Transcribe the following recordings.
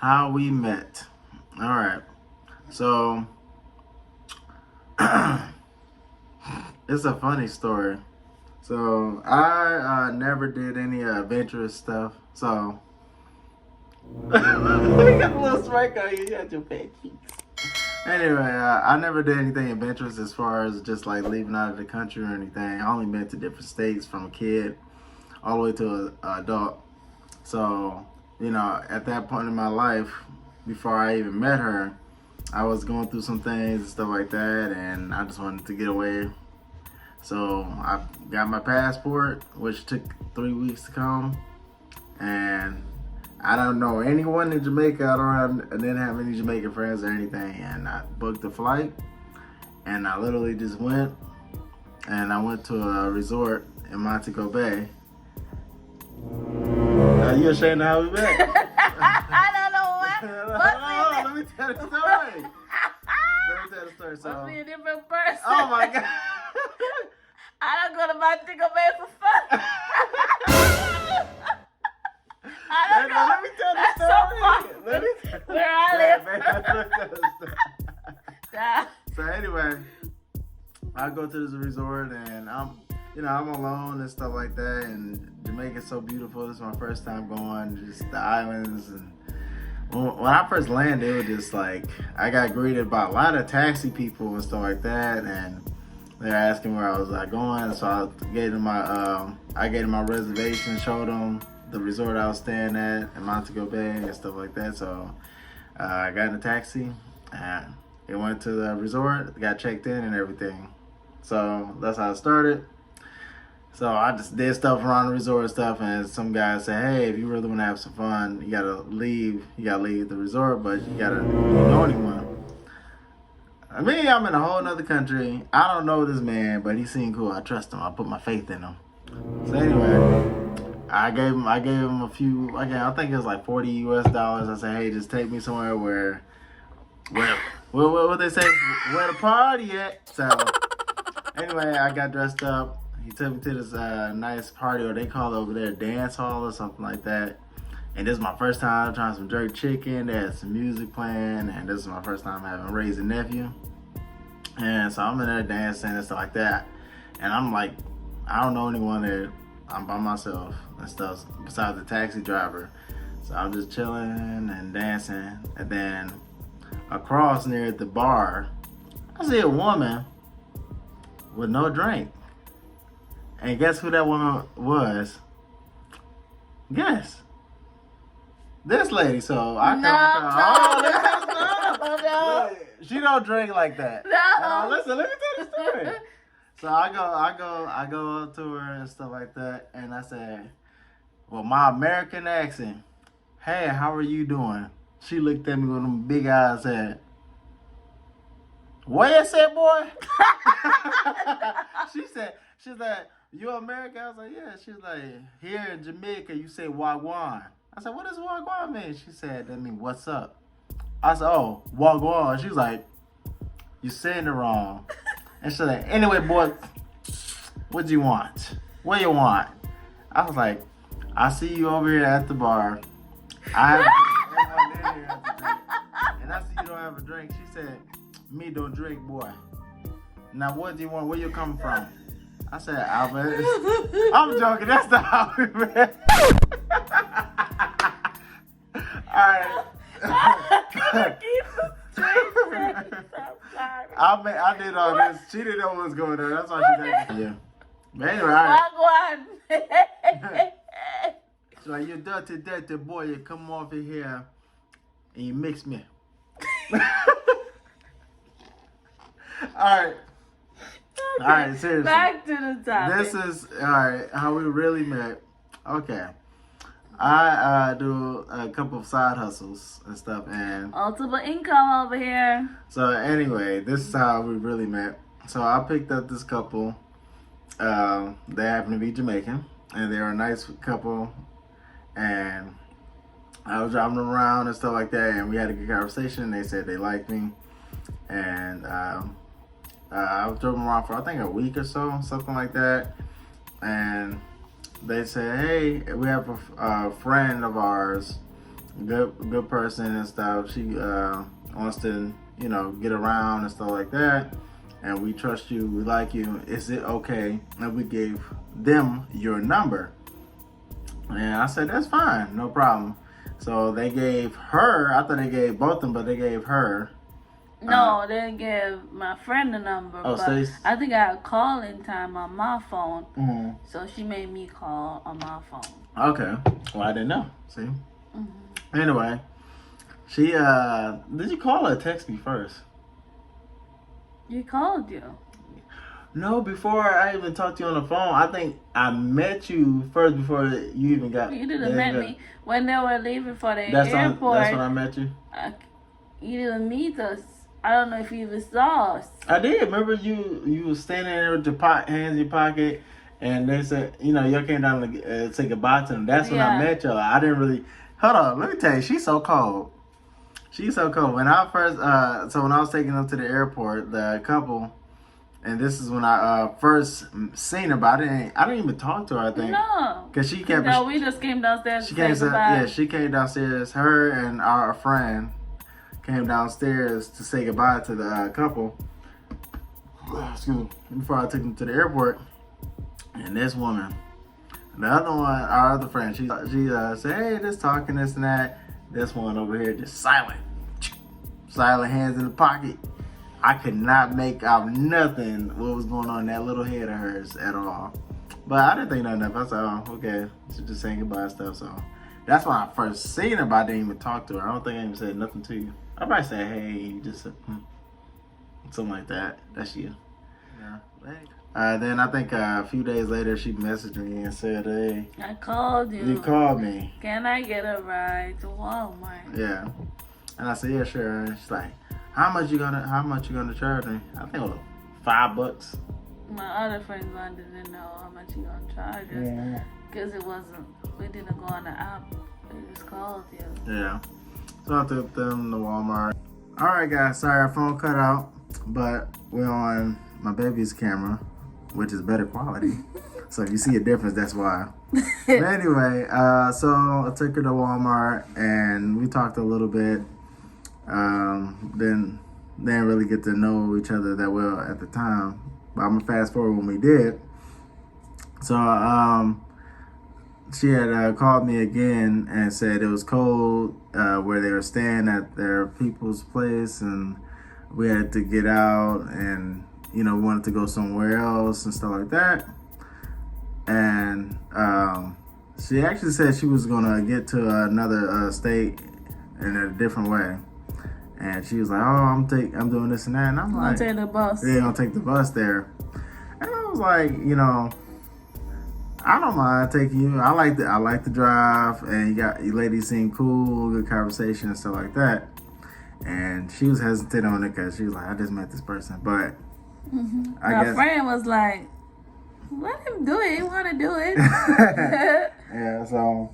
How we met. All right. So it's a funny story. So I never did any adventurous stuff. So we got a little strike on you. You got your fat cheeks. Anyway, I never did anything adventurous as far as just like leaving out of the country or anything. I only been to different states from a kid all the way to an adult. So, at that point in my life, before I even met her, I was going through some things and stuff like that, and I just wanted to get away. So I got my passport, which took 3 weeks to come, and I don't know anyone in Jamaica. I didn't have any Jamaican friends or anything, and I booked a flight, and I literally just went, and I went to a resort in Montego Bay. Are you ashamed of how we met? I don't know what. Let me tell the story. So, Must be a different person. oh my God. I don't go to Montego Bay for fun. I don't go. Let me tell the That's story. so Let me far where I live. Let me tell the story. Yeah. So anyway, I go to this resort and I'm alone and stuff like that. And Jamaica's so beautiful. This is my first time going, just the islands. And when I first landed, it was just like I got greeted by a lot of taxi people and stuff like that. And they're asking where I was going. So I gave them my reservation, showed them the resort I was staying at in Montego Bay and stuff like that. So I got in a taxi and it went to the resort, got checked in and everything. So that's how it started. So I just did stuff around the resort and stuff, and some guy said, hey, if you really want to have some fun, you gotta leave the resort, but you gotta know anyone. I mean, I'm in a whole nother country. I don't know this man, but he seemed cool. I trust him. I put my faith in him. So anyway, I gave him a few. Again, I think it was like $40 US. I said, hey, just take me somewhere where what they say, where the party at. So anyway, I got dressed up. He took me to this nice party, or they call it over there dance hall or something like that. And this is my first time trying some jerk chicken. They had some music playing, and this is my first time having raised a nephew. And so I'm in there dancing and stuff like that. And I'm like, I don't know anyone there. I'm by myself and stuff besides the taxi driver. So I'm just chilling and dancing. And then across near the bar, I see a woman with no drink. And guess who that woman was? Guess. This lady. So I No. she don't drink like that. No. Listen, let me tell the story. So I go up to her and stuff like that, and I said, well, my American accent, hey, how are you doing? She looked at me with them big eyes and said, what you say, boy? She's like, you American? I was like, yeah. She was like, here in Jamaica, you say wagwan. I said, what does wagwan mean? She said, that means what's up. I said, oh, wagwan. She was like, you saying it wrong. And she's like, anyway, boy, what do you want? What you want? I was like, I see you over here at the bar. I have everyone in here has a drink. And I see you don't have a drink. She said, me don't drink, boy. Now, what do you want? Where you come from? I said, Albert. I'm joking. That's not how we met. All right. I did all this. She didn't know what was going on. That's why she did. Yeah. But anyway, all right. So you dirty boy, you come over here and you mix me. All right, seriously. Back to the topic. This is how we really met. Okay. I do a couple of side hustles and stuff, and multiple income over here. so anyway, this is how we really met. So I picked up this couple. They happen to be Jamaican, and they're a nice couple. And I was driving them around and stuff like that, and we had a good conversation. They said they liked me, and I drove them around for I think a week or so, something like that. And they said, hey, we have a friend of ours good person and stuff. She wants to, get around and stuff like that. And we trust you, we like you. Is it okay that we gave them your number? And I said, that's fine, no problem. So they gave her, I thought they gave both of them, but they gave her. No, they gave my friend the number. Oh, but I think I had calling time on my phone. Mm-hmm. So she made me call on my phone. Okay. Well, I didn't know. See? Mm-hmm. Anyway, she, did you call or text me first? You called you. No, before I even talked to you on the phone, I think I met you first before you even got. You didn't met me when they were leaving for the that's airport. That's when I met you. You didn't meet us. I don't know if you even saw us. I did. Remember you was standing there with your hands in your pocket, and they said, y'all came down to say goodbye to them. That's when I met y'all. I didn't really. Hold on, let me tell you, she's so cold. She's so cold. When I first, when I was taking them to the airport, the couple. And this is when I first seen her, but I didn't even talk to her, I think. No. Because she kept... No, we just came downstairs to say goodbye. Yeah, she came downstairs. Her and our friend came downstairs to say goodbye to the couple. Excuse me. Before I took them to the airport. And this woman, the other one, our other friend, she said, hey, just talking, this and that. This one over here just silent. Silent, hands in the pocket. I could not make out nothing what was going on in that little head of hers at all. But I didn't think nothing of it. I said, oh, okay. She's just saying goodbye and stuff. So that's when I first seen her, but I didn't even talk to her. I don't think I even said nothing to you. I probably said, hey, just something like that. That's you. Yeah. Then I think a few days later, she messaged me and said, hey. I called you. You called me. Can I get a ride to Walmart? Yeah. And I said, yeah, sure. And she's like, how much you gonna charge me? I think it was $5. My other friends wanted to know how much you gonna charge us. Yeah. Because we didn't go on the app. We just called you. Yeah. So I took them to Walmart. Alright guys, sorry our phone cut out. But we're on my baby's camera, which is better quality. So if you see a difference, that's why. But anyway, so I took her to Walmart and we talked a little bit. Then didn't really get to know each other that well at the time. But I'm gonna fast forward when we did. So she had called me again and said it was cold where they were staying at their people's place, and we had to get out, and wanted to go somewhere else and stuff like that. And she actually said she was gonna get to another state in a different way. And she was like, oh, I'm doing this and that. And I'm like, take the bus. Yeah, gonna take the bus there. And I was like, I don't mind taking you. I like the drive, and you ladies seem cool, good conversation and stuff like that. And she was hesitant on it because she was like, I just met this person. But I guess friend was like, let him do it. He want to do it. Yeah, so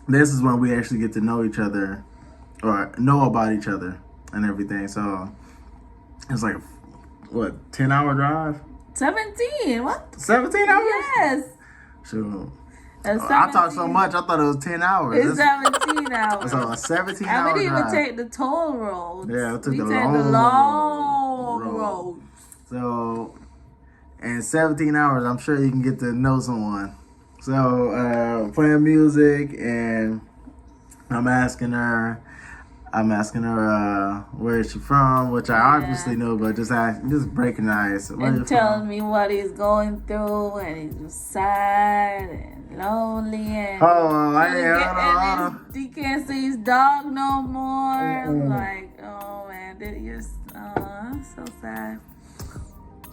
this is when we actually get to know each other, or know about each other and everything. So it's like, 10-hour drive? 17. What? 17 hours? Yes. Sure. I talked so much, I thought it was 10 hours. It's 17 hours. So a 17-hour drive. And we didn't even take the toll roads. Yeah, we took the long road. So, in 17 hours, I'm sure you can get to know someone. So, playing music, and I'm asking her where is she from, which I obviously know, but just breaking the ice. And telling me what he's going through, and he's sad and lonely, and he can't see his dog no more. Like, oh man, I'm so sad.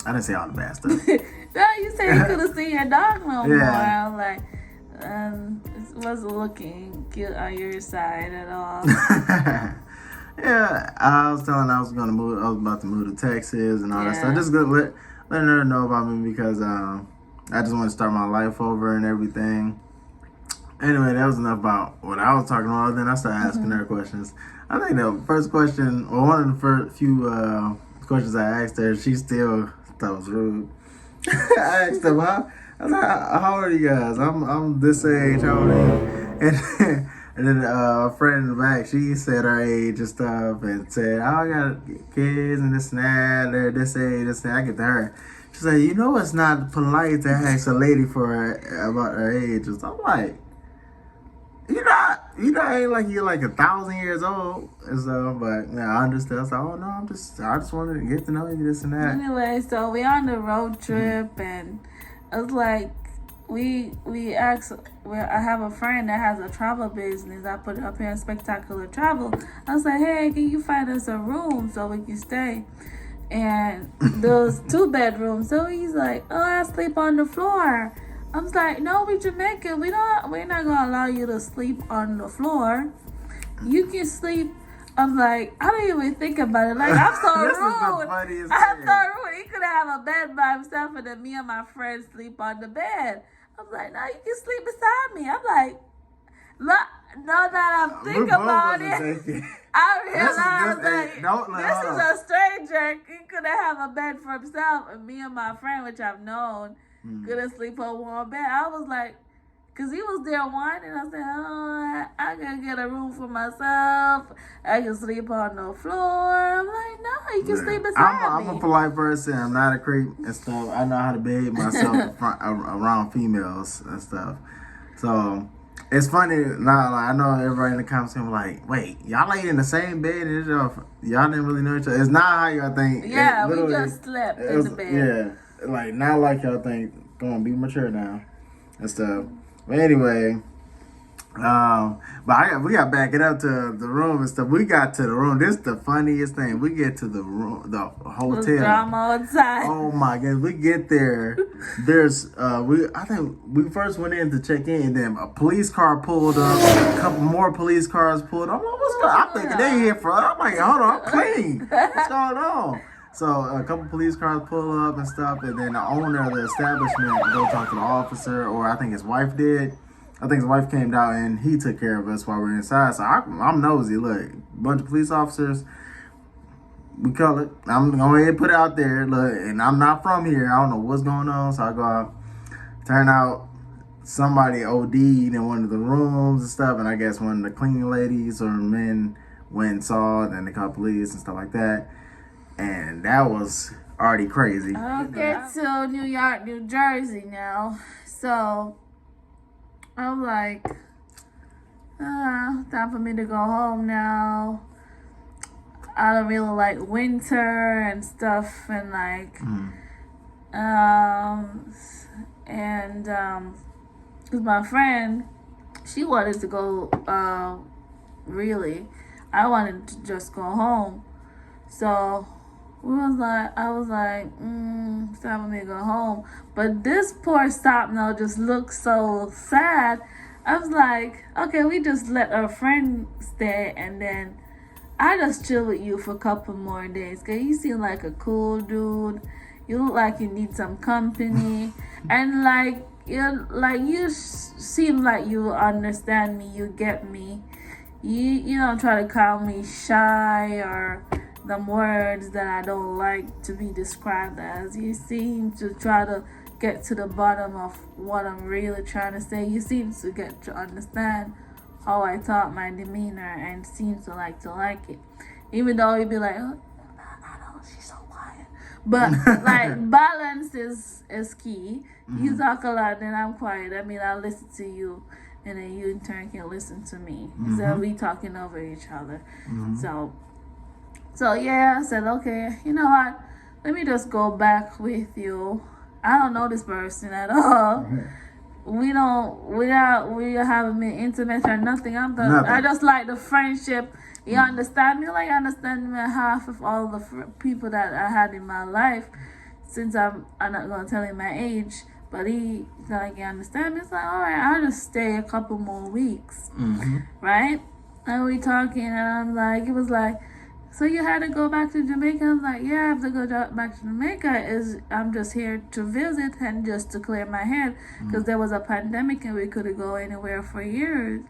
I didn't say all the bad stuff. No, you said you couldn't see your dog no more. I'm like, it wasn't looking cute on your side at all. Yeah, I was telling her I was about to move to Texas and all that stuff. Just letting her know about me because I just want to start my life over and everything. Anyway, that was enough about what I was talking about. Then I started asking her questions. I think the first question, or one of the first few questions I asked her, she still thought was rude. I I was like, how old are you guys? I'm this age. How old are you? And then a friend in the back, she said her age and stuff, and said, "Oh, I got kids and this and that. They're this age, this and that." I get to her. She said, "You know, it's not polite to ask a lady about her age." I'm like, you ain't like you're like 1,000 years old and stuff. But yeah, I understand. So, oh no, I just wanted to get to know you, this and that. Anyway, so we on the road trip, and it's like we asked. I have a friend that has a travel business. I put it up here in Spectacular Travel. I was like, hey, can you find us a room so we can stay? And those 2 bedrooms. So he's like, oh, I sleep on the floor. I was like, no, we Jamaican. We're not gonna allow you to sleep on the floor. You can sleep. I'm like, I don't even think about it. Like, I'm so This rude. is the funniest I'm thing. so rude. He could have a bed by himself, and then me and my friends sleep on the bed. I'm like, no, you can sleep beside me. I'm like, look, now that I'm thinking about it, I realized this is a stranger. He could have a bed for himself, and me and my friend, which I've known, couldn't sleep on one bed. I was like, because he was there whining. I said, oh, I can get a room for myself. I can sleep on the floor. I'm like, no, you can sleep beside me. I'm a polite person. I'm not a creep and stuff. I know how to behave myself around females and stuff. So it's funny now. Like, I know everybody in the comments are like, "Wait, y'all laid in the same bed and y'all didn't really know each other." It's not how y'all think. Yeah, we just slept in the bed. Yeah, like not like y'all think. Come on, be mature now and stuff. But anyway, we got back it up to the room and stuff. We got to the room. This is the funniest thing. We get to the room, the hotel. Drama outside. Oh my god, we get there. There's I think we first went in to check in, and then a police car pulled up. A couple more police cars pulled up. I'm thinking they here for. I'm like, hold on, I'm clean. What's going on? So a couple police cars pull up and stuff, and then the owner of the establishment go talk to the officer, or I think his wife did. I think his wife came down and he took care of us while we were inside. So I'm nosy. Look, bunch of police officers. We call it. I'm going to go ahead and put it out there. Look, and I'm not from here. I don't know what's going on. So I go out. Turn out somebody OD'd in one of the rooms and stuff. And I guess one of the cleaning ladies or men went and saw it. And they called police and stuff like that. And that was already crazy. I'll get to New York, New Jersey now. So I'm like, time for me to go home now. I don't really like winter and stuff, and like, cause my friend, she wanted to go. Really, I wanted to just go home. So I was like, it's time for me to go home. But this poor Stopno just looked so sad. I was like, okay, we just let our friend stay, and then I just chill with you for a couple more days. Cause you seem like a cool dude. You look like you need some company, and like you seem like you understand me. You get me. You don't try to call me shy or them words that I don't like to be described as. You seem to try to get to the bottom of what I'm really trying to say. You seem to get to understand how I talk, my demeanor, and seem to like it. Even though you'd be like, oh, I know, she's so quiet. But like balance is key. You talk a lot, then I'm quiet. I mean, I listen to you, and then you in turn can listen to me. So we talking over each other. So yeah, I said, okay, you know what? Let me just go back with you. I don't know this person at all. We haven't been intimate or nothing. I just like the friendship. You understand me? Like, I understand me half of all the people that I had in my life. Since I'm not gonna tell him my age, but he like, you understand me? It's like, all right, I'll just stay a couple more weeks, right? And we talking, and I'm like, it was like, so you had to go back to Jamaica? I'm like, yeah, I have to go back to Jamaica. I'm just here to visit and just to clear my head, because there was a pandemic and we couldn't go anywhere for years.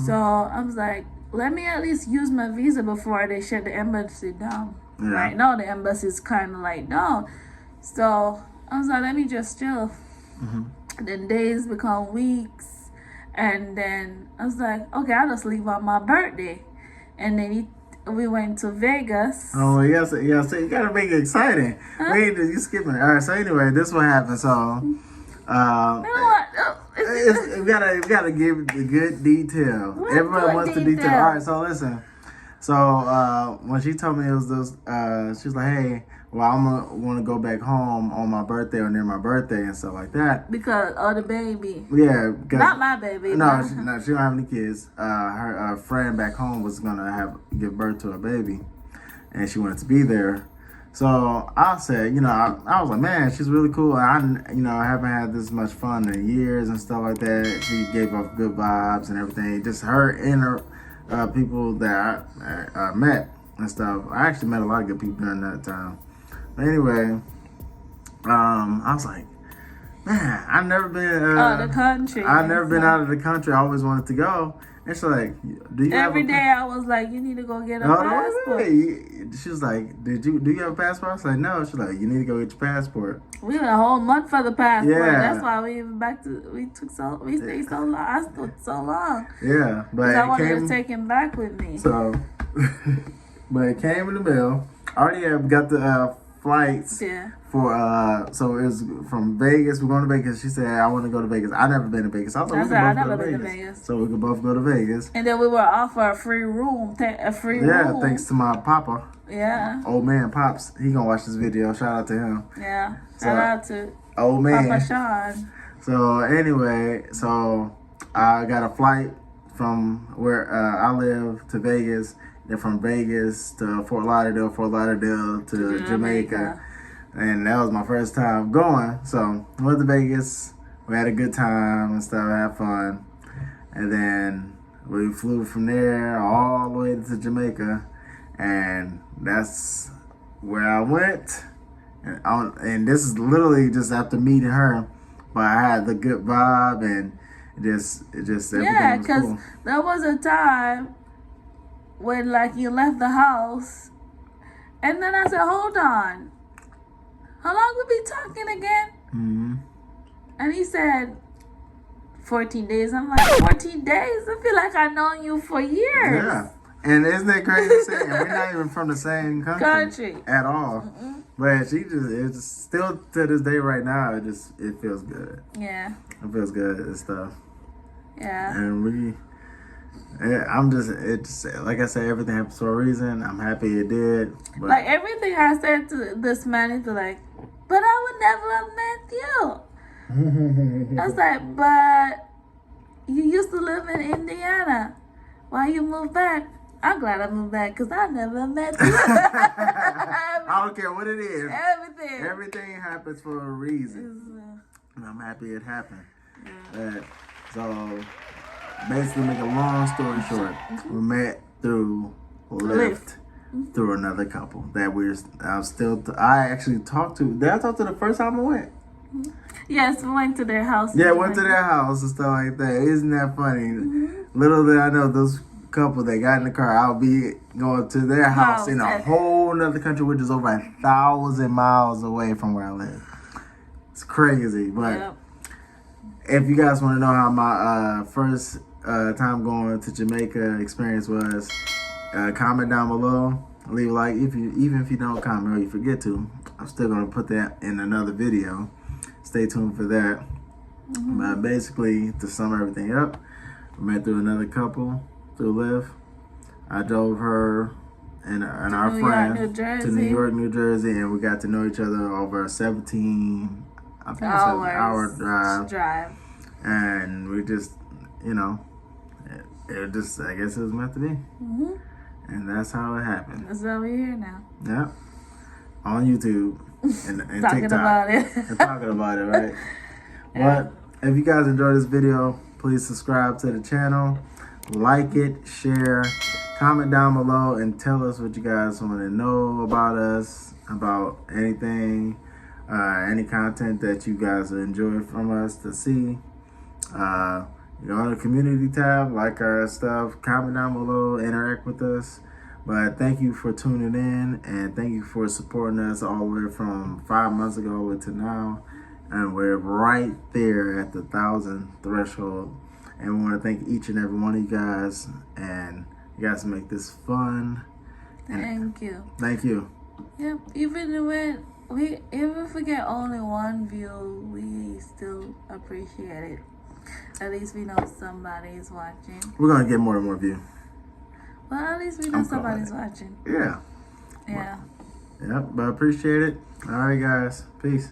So I was like, let me at least use my visa before they shut the embassy down. Yeah. Right now the embassy's kind of like down. So I was like, let me just chill. then days become weeks, and then I was like, okay, I'll just leave on my birthday. And then we went to Vegas. Oh yes, so you gotta make it exciting. Huh? Wait, you skipping it. All right. So anyway, this is what happened. So, You know what? we gotta give the good detail. What Everybody good wants the detail. detail? All right. So listen. So when she told me it was those, she was like, "Hey, well, I'm gonna want to go back home on my birthday or near my birthday and stuff like that." Because of the baby. Yeah. Not my baby. No, but- she don't have any kids. Her friend back home was gonna give birth to a baby, and she wanted to be there. So I said, I was like, man, she's really cool. I haven't had this much fun in years and stuff like that. She gave off good vibes and everything. Just her and her people that I met and stuff. I actually met a lot of good people during that time. But anyway, I was like, man, I've never been the country. I've never been out of the country. I always wanted to go. And she's like, do you Every have a day I was like, you need to go get a No, passport. She was like, do you have a passport? I was like, no. She's like, you need to go get your passport. We went a whole month for the passport. Yeah. That's why we stayed so long. I stood so long. Yeah, but Because I it wanted came to take him back with me. so, but it came in the mail. I already have got the flights Yeah. for so it was from Vegas. We're going to Vegas. She said, I want to go to Vegas. I never been to Vegas. I was like, I we said, I can both never go to been to Vegas. Vegas. So we could both go to Vegas. And then we were offered a free room. Yeah, room. thanks to my papa. Yeah. Old man Pops, he gonna watch this video. Shout out to him. Yeah. So, Shout out to Old man. Papa Sean. So anyway, so I got a flight from where I live to Vegas, then from Vegas to Fort Lauderdale to Jamaica. And that was my first time going. So went to Vegas, we had a good time and stuff, had fun. And then we flew from there all the way to Jamaica. And that's where I went. And this is literally just after meeting her. But I had the good vibe and everything Yeah, was because cool. there was a time when like you left the house, and then I said, hold on, how long we be talking again? Mm-hmm. And he said 14 days. I'm like, 14 days? I feel like I've known you for years. Yeah. And isn't it crazy saying we're not even from the same country at all? Mm-mm. But it's still to this day right now, it feels good. Yeah. It feels good and stuff. Yeah. And it's like I said, everything happens for a reason. I'm happy it did. But Like everything I said to this man, he's like, but I would never have met you. I was like, but you used to live in Indiana. Why you moved back? I'm glad I moved back because I never met you. I don't care what it is. Everything. Everything happens for a reason. And I'm happy it happened. So, basically, make a long story short, we met through Lyft. Through another couple that I actually talked to. Did I talk to the first time I went? Yes, we went to their house. Yeah, went to their house and stuff like that. Isn't that funny? Little did I know those couple that got in the car, I'll be going to their house in a whole nother country, which is over 1,000 miles away from where I live. It's crazy, but if you guys want to know how my first time going to Jamaica experience was, comment down below. Leave a like. Even if you don't comment or you forget to, I'm still gonna put that in another video. Stay tuned for that. But basically, to sum everything up, we met through another couple through Lyft. I drove her and our friend to New York, New Jersey, and we got to know each other over a 17-hour drive. And we just, it just, I guess it was meant to be. And that's how it happened. That's why we're here now. Yep. On YouTube and Talking TikTok. about it. And talking about it, right? But if you guys enjoyed this video, please subscribe to the channel. Like it, share, comment down below, and tell us what you guys want to know about us, about anything, any content that you guys enjoy from us to see. Go on the community tab, like our stuff, comment down below, interact with us. But thank you for tuning in, and thank you for supporting us all the way from 5 months ago to now. and we're right there at the 1,000 threshold. And we want to thank each and every one of you guys, and you guys make this fun. Thank you. Thank you. Yep. Even if we get only one view, we still appreciate it. At least we know somebody is watching. We're gonna get more and more views. Well, at least we know somebody's watching. Yeah. Yeah. Yep. But I appreciate it. All right, guys. Peace.